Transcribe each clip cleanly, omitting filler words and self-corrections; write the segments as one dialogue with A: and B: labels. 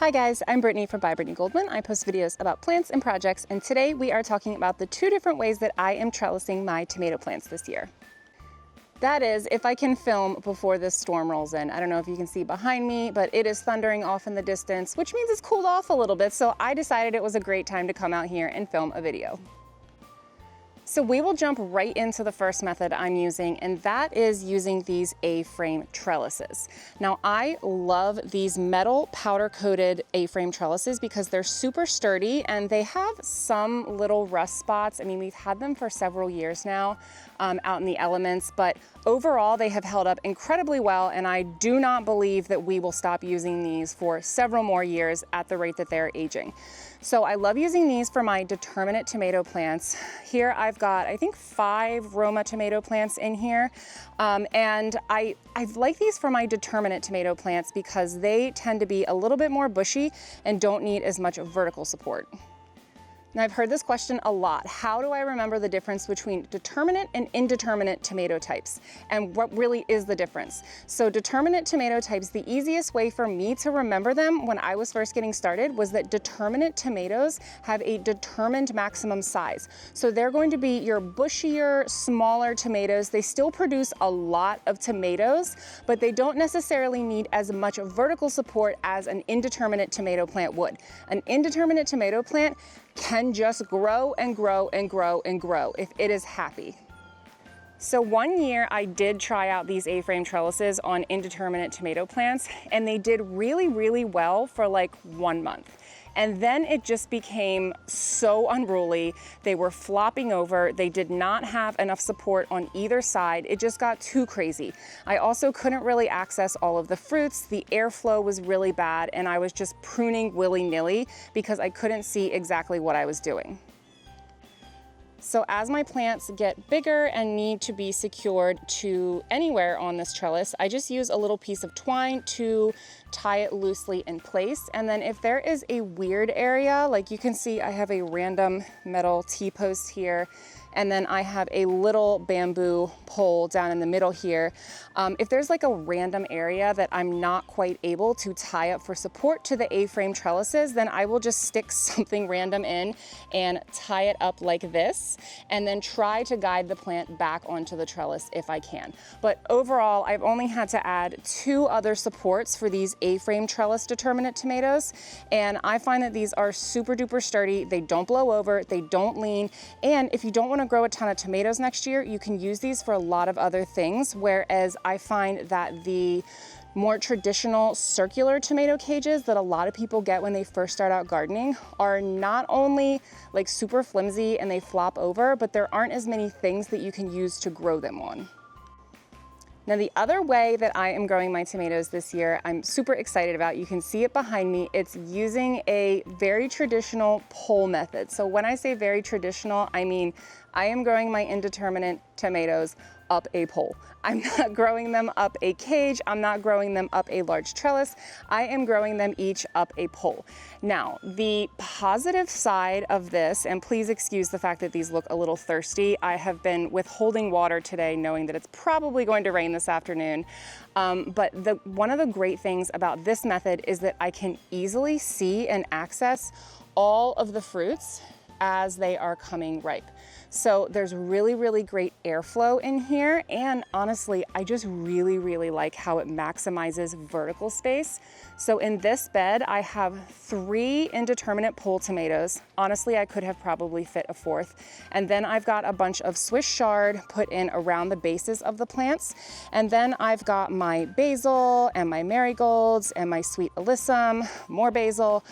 A: Hi guys, I'm Brittany from By Brittany Goldman. I post videos about plants and projects, and today we are talking about the two different ways that I am trellising my tomato plants this year. That is, if I can film before this storm rolls in. I don't know if you can see behind me, but it is thundering off in the distance, which means it's cooled off a little bit, so I decided it was a great time to come out here and film a video. So we will jump right into the first method I'm using, and that is using these A-frame trellises. Now, I love these metal powder-coated A-frame trellises because they're super sturdy and they have some little rust spots. I mean, we've had them for several years now out in the elements, but overall they have held up incredibly well, and I do not believe that we will stop using these for several more years at the rate that they're aging. So I love using these for my determinate tomato plants. Here I've got, I think, 5 Roma tomato plants in here. And I like these for my determinate tomato plants because they tend to be a little bit more bushy and don't need as much vertical support. Now, I've heard this question a lot. How do I remember the difference between determinate and indeterminate tomato types? And what really is the difference? So determinate tomato types, the easiest way for me to remember them when I was first getting started was that determinate tomatoes have a determined maximum size. So they're going to be your bushier, smaller tomatoes. They still produce a lot of tomatoes, but they don't necessarily need as much vertical support as an indeterminate tomato plant would. An indeterminate tomato plant can just grow and grow and grow and grow if it is happy. So one year I did try out these A-frame trellises on indeterminate tomato plants, and they did really, really well for like 1 month. And then it just became so unruly. They were flopping over. They did not have enough support on either side. It just got too crazy. I also couldn't really access all of the fruits. The airflow was really bad, and I was just pruning willy-nilly because I couldn't see exactly what I was doing. So as my plants get bigger and need to be secured to anywhere on this trellis, I just use a little piece of twine to tie it loosely in place. And then if there is a weird area, like you can see I have a random metal T-post here, and then I have a little bamboo pole down in the middle here. If there's like a random area that I'm not quite able to tie up for support to the A-frame trellises, then I will just stick something random in and tie it up like this, and then try to guide the plant back onto the trellis if I can. But overall, I've only had to add 2 other supports for these A-frame trellis determinate tomatoes, and I find that these are super duper sturdy. They don't blow over, they don't lean, and if you don't want to grow a ton of tomatoes next year, you can use these for a lot of other things, whereas I find that the more traditional circular tomato cages that a lot of people get when they first start out gardening are not only like super flimsy and they flop over, but there aren't as many things that you can use to grow them on. Now, the other way that I am growing my tomatoes this year, I'm super excited about. You can see it behind me. It's using a very traditional pole method. So when I say very traditional, I mean I am growing my indeterminate tomatoes up a pole. I'm not growing them up a cage. I'm not growing them up a large trellis. I am growing them each up a pole. Now, the positive side of this, and please excuse the fact that these look a little thirsty. I have been withholding water today knowing that it's probably going to rain this afternoon. But one of the great things about this method is that I can easily see and access all of the fruits as they are coming ripe. So there's really, really great airflow in here, and honestly, I just really, really like how it maximizes vertical space. So in this bed, I have 3 indeterminate pole tomatoes. Honestly, I could have probably fit a 4th. And then I've got a bunch of Swiss chard put in around the bases of the plants. And then I've got my basil and my marigolds and my sweet alyssum, more basil,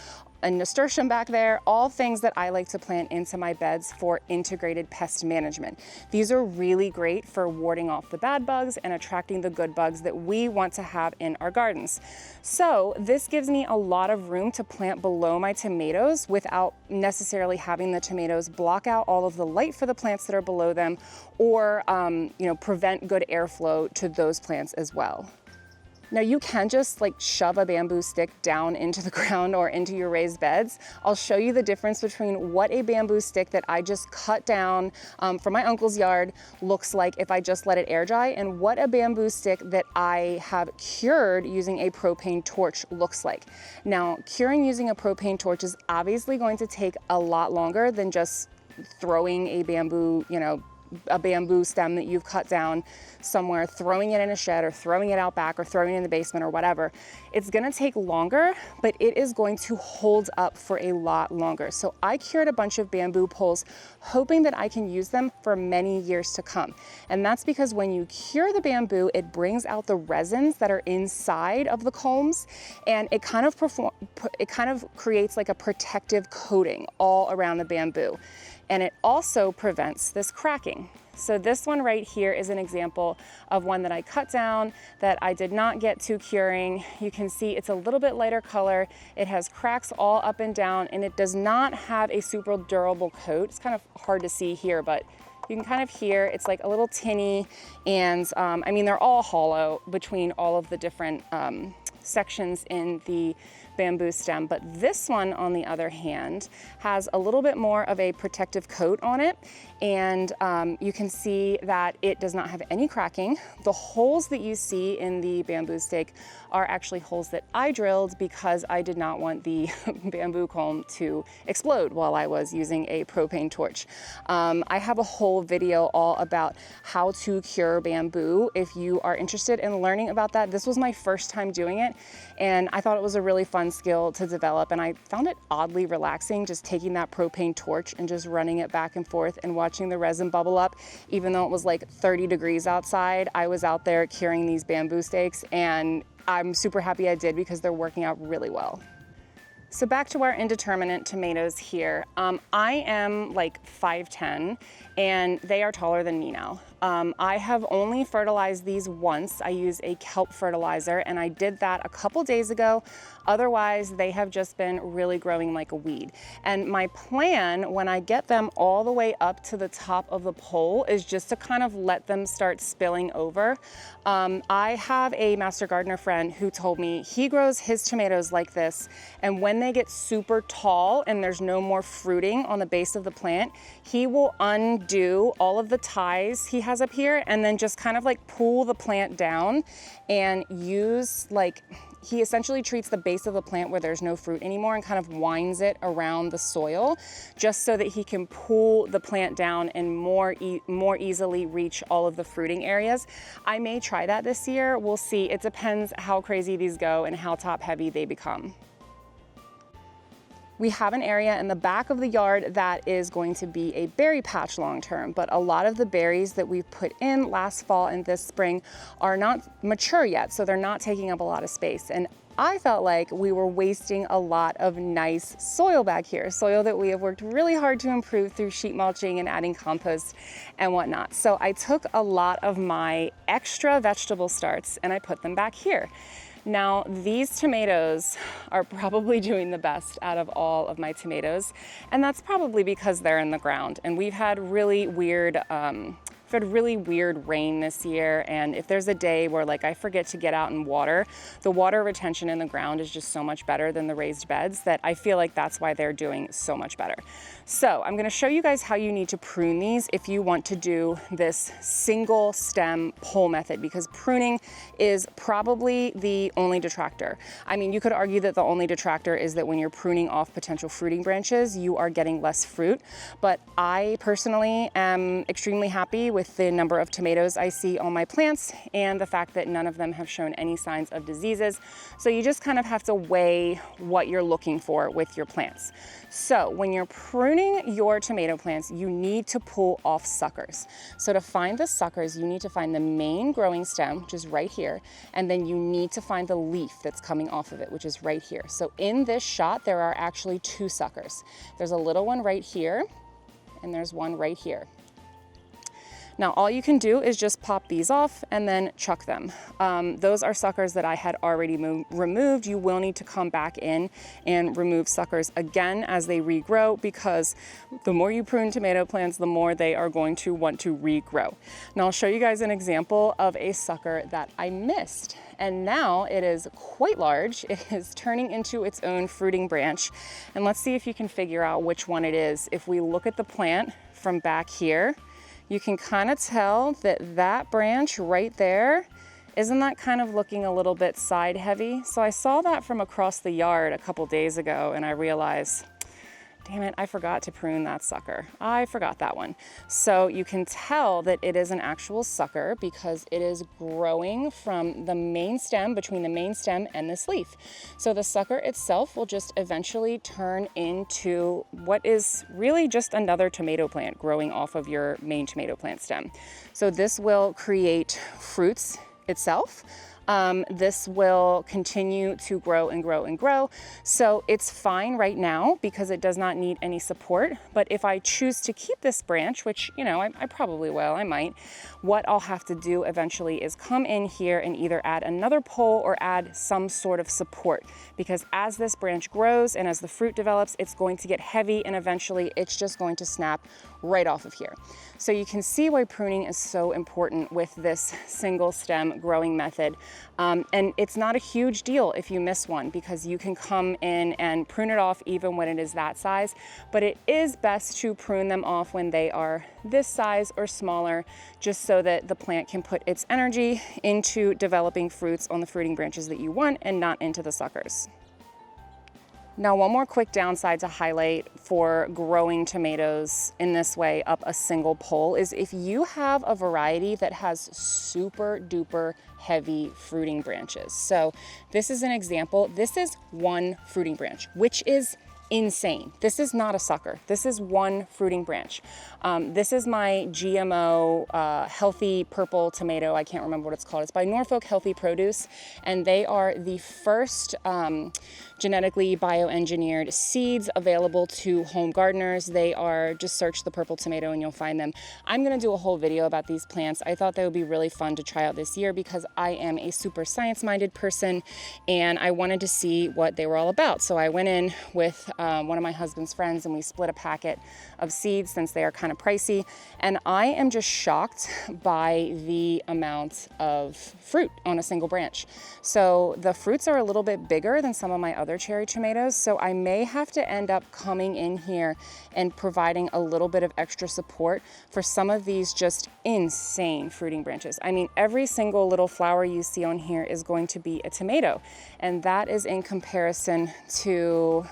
A: a nasturtium back there, all things that I like to plant into my beds for integrated pest management. These are really great for warding off the bad bugs and attracting the good bugs that we want to have in our gardens. So this gives me a lot of room to plant below my tomatoes without necessarily having the tomatoes block out all of the light for the plants that are below them, or prevent good airflow to those plants as well. Now you can just like shove a bamboo stick down into the ground or into your raised beds. I'll show you the difference between what a bamboo stick that I just cut down from my uncle's yard looks like if I just let it air dry, and what a bamboo stick that I have cured using a propane torch looks like. Now, curing using a propane torch is obviously going to take a lot longer than just throwing a bamboo, a bamboo stem that you've cut down somewhere, throwing it in a shed or throwing it out back or throwing it in the basement or whatever. It's gonna take longer, but it is going to hold up for a lot longer. So I cured a bunch of bamboo poles hoping that I can use them for many years to come. And that's because when you cure the bamboo, it brings out the resins that are inside of the culms, and it kind of creates like a protective coating all around the bamboo. And it also prevents this cracking. So this one right here is an example of one that I cut down that I did not get to curing. You can see it's a little bit lighter color. It has cracks all up and down, and it does not have a super durable coat. It's kind of hard to see here, but you can kind of hear it's like a little tinny, and I mean, they're all hollow between all of the different sections in the bamboo stem, but this one, on the other hand, has a little bit more of a protective coat on it, and you can see that it does not have any cracking. The holes that you see in the bamboo stake are actually holes that I drilled because I did not want the bamboo culm to explode while I was using a propane torch. I have a whole video all about how to cure bamboo if you are interested in learning about that. This was my first time doing it, and I thought it was a really fun skill to develop, and I found it oddly relaxing just taking that propane torch and just running it back and forth and watching the resin bubble up. Even though it was like 30 degrees outside, I was out there curing these bamboo stakes, and I'm super happy I did because they're working out really well. So back to our indeterminate tomatoes here. I am like 5'10", and they are taller than me now. I have only fertilized these once. I use a kelp fertilizer, and I did that a couple days ago. Otherwise, they have just been really growing like a weed. And my plan when I get them all the way up to the top of the pole is just to kind of let them start spilling over. I have a master gardener friend who told me he grows his tomatoes like this, and when they get super tall and there's no more fruiting on the base of the plant, he will undo all of the ties he has up here and then just kind of like pull the plant down and use he essentially treats the base of the plant where there's no fruit anymore and kind of winds it around the soil just so that he can pull the plant down and more easily reach all of the fruiting areas. I may try that this year. We'll see. It depends how crazy these go and how top heavy they become. We have an area in the back of the yard that is going to be a berry patch long term, but a lot of the berries that we've put in last fall and this spring are not mature yet, so they're not taking up a lot of space. And I felt like we were wasting a lot of nice soil back here, soil that we have worked really hard to improve through sheet mulching and adding compost and whatnot. So I took a lot of my extra vegetable starts and I put them back here. Now, these tomatoes are probably doing the best out of all of my tomatoes, and that's probably because they're in the ground. And we've had really weird rain this year, and if there's a day where like I forget to get out and water, the water retention in the ground is just so much better than the raised beds that I feel like that's why they're doing so much better. So I'm gonna show you guys how you need to prune these if you want to do this single stem pole method, because pruning is probably the only detractor. I mean, you could argue that the only detractor is that when you're pruning off potential fruiting branches, you are getting less fruit. But I personally am extremely happy with the number of tomatoes I see on my plants and the fact that none of them have shown any signs of diseases. So you just kind of have to weigh what you're looking for with your plants. So when you're pruning your tomato plants, you need to pull off suckers. So to find the suckers, you need to find the main growing stem, which is right here, and then you need to find the leaf that's coming off of it, which is right here. So in this shot, there are actually two suckers. There's a little one right here, and there's one right here. Now all you can do is just pop these off and then chuck them. Those are suckers that I had already removed. You will need to come back in and remove suckers again as they regrow, because the more you prune tomato plants, the more they are going to want to regrow. Now I'll show you guys an example of a sucker that I missed. And now it is quite large. It is turning into its own fruiting branch. And let's see if you can figure out which one it is. If we look at the plant from back here, you can kind of tell that that branch right there, isn't that kind of looking a little bit side heavy? So I saw that from across the yard a couple days ago and I realized, damn it, I forgot to prune that sucker. I forgot that one. So you can tell that it is an actual sucker because it is growing from the main stem, between the main stem and this leaf. So the sucker itself will just eventually turn into what is really just another tomato plant growing off of your main tomato plant stem. So this will create fruits itself. This will continue to grow and grow and grow. So it's fine right now because it does not need any support. But if I choose to keep this branch, which, you know, I probably will, I might, what I'll have to do eventually is come in here and either add another pole or add some sort of support. Because as this branch grows and as the fruit develops, it's going to get heavy and eventually it's just going to snap right off of here. So you can see why pruning is so important with this single stem growing method. And it's not a huge deal if you miss one because you can come in and prune it off even when it is that size, but it is best to prune them off when they are this size or smaller, just so that the plant can put its energy into developing fruits on the fruiting branches that you want and not into the suckers. Now, one more quick downside to highlight for growing tomatoes in this way up a single pole is if you have a variety that has super duper heavy fruiting branches. So this is an example. This is one fruiting branch, which is insane. This is not a sucker. This is one fruiting branch. This is my GMO healthy purple tomato. I can't remember what it's called. It's by Norfolk Healthy Produce, and they are the first genetically bioengineered seeds available to home gardeners. They are, just search the purple tomato and you'll find them. I'm gonna do a whole video about these plants. I thought they would be really fun to try out this year because I am a super science-minded person and I wanted to see what they were all about. So I went in with one of my husband's friends and we split a packet of seeds since they are kind of pricey. And I am just shocked by the amount of fruit on a single branch. So the fruits are a little bit bigger than some of my other cherry tomatoes. So I may have to end up coming in here and providing a little bit of extra support for some of these just insane fruiting branches. I mean, every single little flower you see on here is going to be a tomato. And that is in comparison to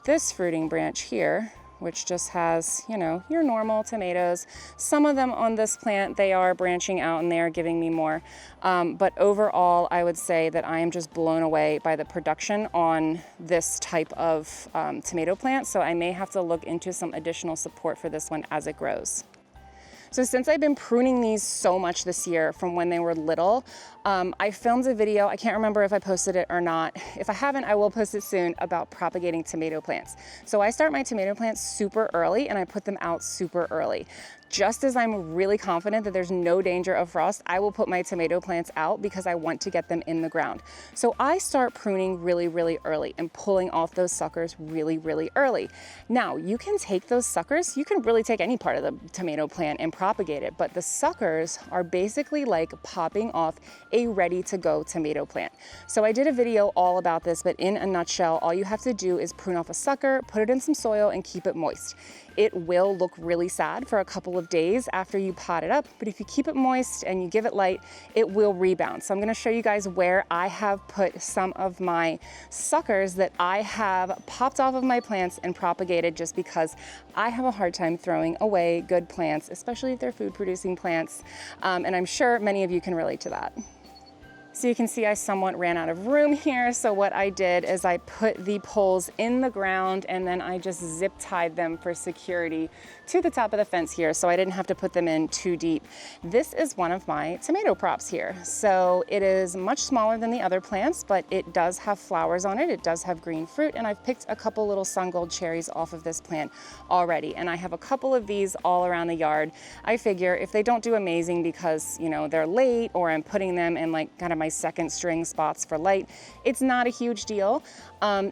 A: this fruiting branch here, which just has, you know, your normal tomatoes. Some of them on this plant, they are branching out and they are giving me more. But overall, I would say that I am just blown away by the production on this type of tomato plant. So I may have to look into some additional support for this one as it grows. So since I've been pruning these so much this year from when they were little, I filmed a video, I can't remember if I posted it or not. If I haven't, I will post it soon, about propagating tomato plants. So I start my tomato plants super early and I put them out super early. Just as I'm really confident that there's no danger of frost, I will put my tomato plants out because I want to get them in the ground. So I start pruning really, really early and pulling off those suckers really, really early. Now, you can take those suckers, you can really take any part of the tomato plant and propagate it, but the suckers are basically like popping off a ready-to-go tomato plant. So I did a video all about this, but in a nutshell, all you have to do is prune off a sucker, put it in some soil, and keep it moist. It will look really sad for a couple of days after you pot it up, but if you keep it moist and you give it light, it will rebound. So I'm gonna show you guys where I have put some of my suckers that I have popped off of my plants and propagated, just because I have a hard time throwing away good plants, especially if they're food producing plants. And I'm sure many of you can relate to that. So you can see I somewhat ran out of room here. So what I did is I put the poles in the ground and then I just zip tied them for security to the top of the fence here, so I didn't have to put them in too deep. This is one of my tomato props here. So it is much smaller than the other plants, but it does have flowers on it. It does have green fruit, and I've picked a couple little sun gold cherries off of this plant already. And I have a couple of these all around the yard. I figure if they don't do amazing because, you know, they're late or I'm putting them in like kind of my second string spots for light, it's not a huge deal.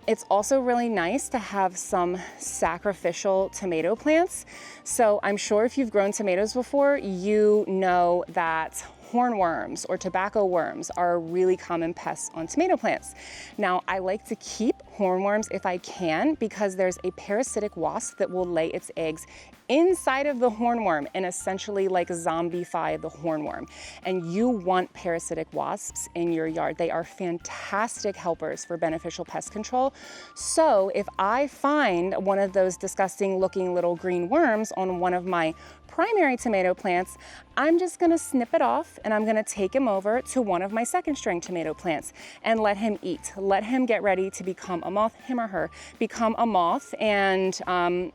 A: It's also really nice to have some sacrificial tomato plants. So I'm sure if you've grown tomatoes before, you know that hornworms or tobacco worms are really common pests on tomato plants. Now, I like to keep hornworms if I can because there's a parasitic wasp that will lay its eggs inside of the hornworm and essentially like zombify the hornworm. And you want parasitic wasps in your yard. They are fantastic helpers for beneficial pest control. So if I find one of those disgusting looking little green worms on one of my primary tomato plants, I'm just gonna snip it off and I'm gonna take him over to one of my second string tomato plants and let him eat. Let him get ready to become a moth, him or her, become a moth, and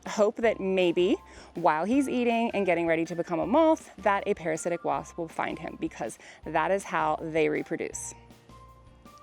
A: hope that maybe while he's eating and getting ready to become a moth, that a parasitic wasp will find him, because that is how they reproduce.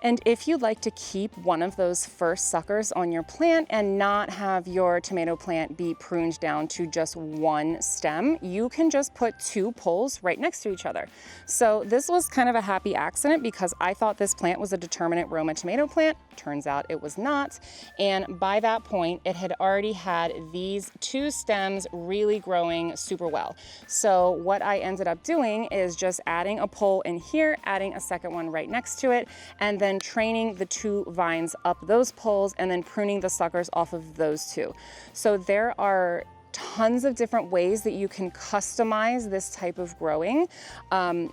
A: And if you'd like to keep one of those first suckers on your plant and not have your tomato plant be pruned down to just one stem, you can just put two poles right next to each other. So this was kind of a happy accident because I thought this plant was a determinate Roma tomato plant. Turns out it was not. And by that point, it had already had these two stems really growing super well. So what I ended up doing is just adding a pole in here, adding a second one right next to it, and then training the two vines up those poles and then pruning the suckers off of those two. So there are tons of different ways that you can customize this type of growing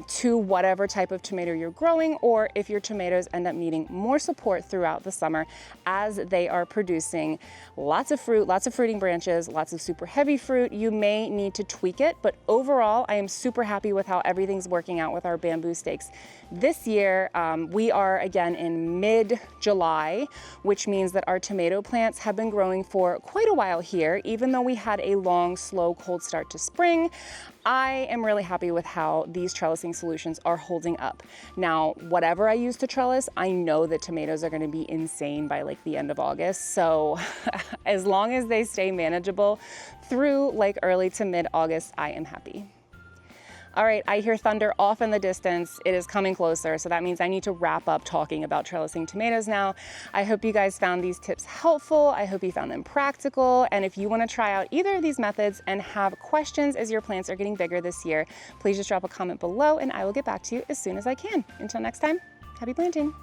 A: to whatever type of tomato you're growing, or if your tomatoes end up needing more support throughout the summer as they are producing lots of fruit, lots of fruiting branches, lots of super heavy fruit, you may need to tweak it. But overall, I am super happy with how everything's working out with our bamboo stakes. This year, we are again in mid-July, which means that our tomato plants have been growing for quite a while here, even though we had a long, slow, cold start to spring. I am really happy with how these trellising solutions are holding up. Now, whatever I use to trellis, I know that tomatoes are going to be insane by like the end of August. So as long as they stay manageable through like early to mid-August, I am happy. All right, I hear thunder off in the distance. It is coming closer, so that means I need to wrap up talking about trellising tomatoes now. I hope you guys found these tips helpful. I hope you found them practical. And if you want to try out either of these methods and have questions as your plants are getting bigger this year, please just drop a comment below and I will get back to you as soon as I can. Until next time, happy planting.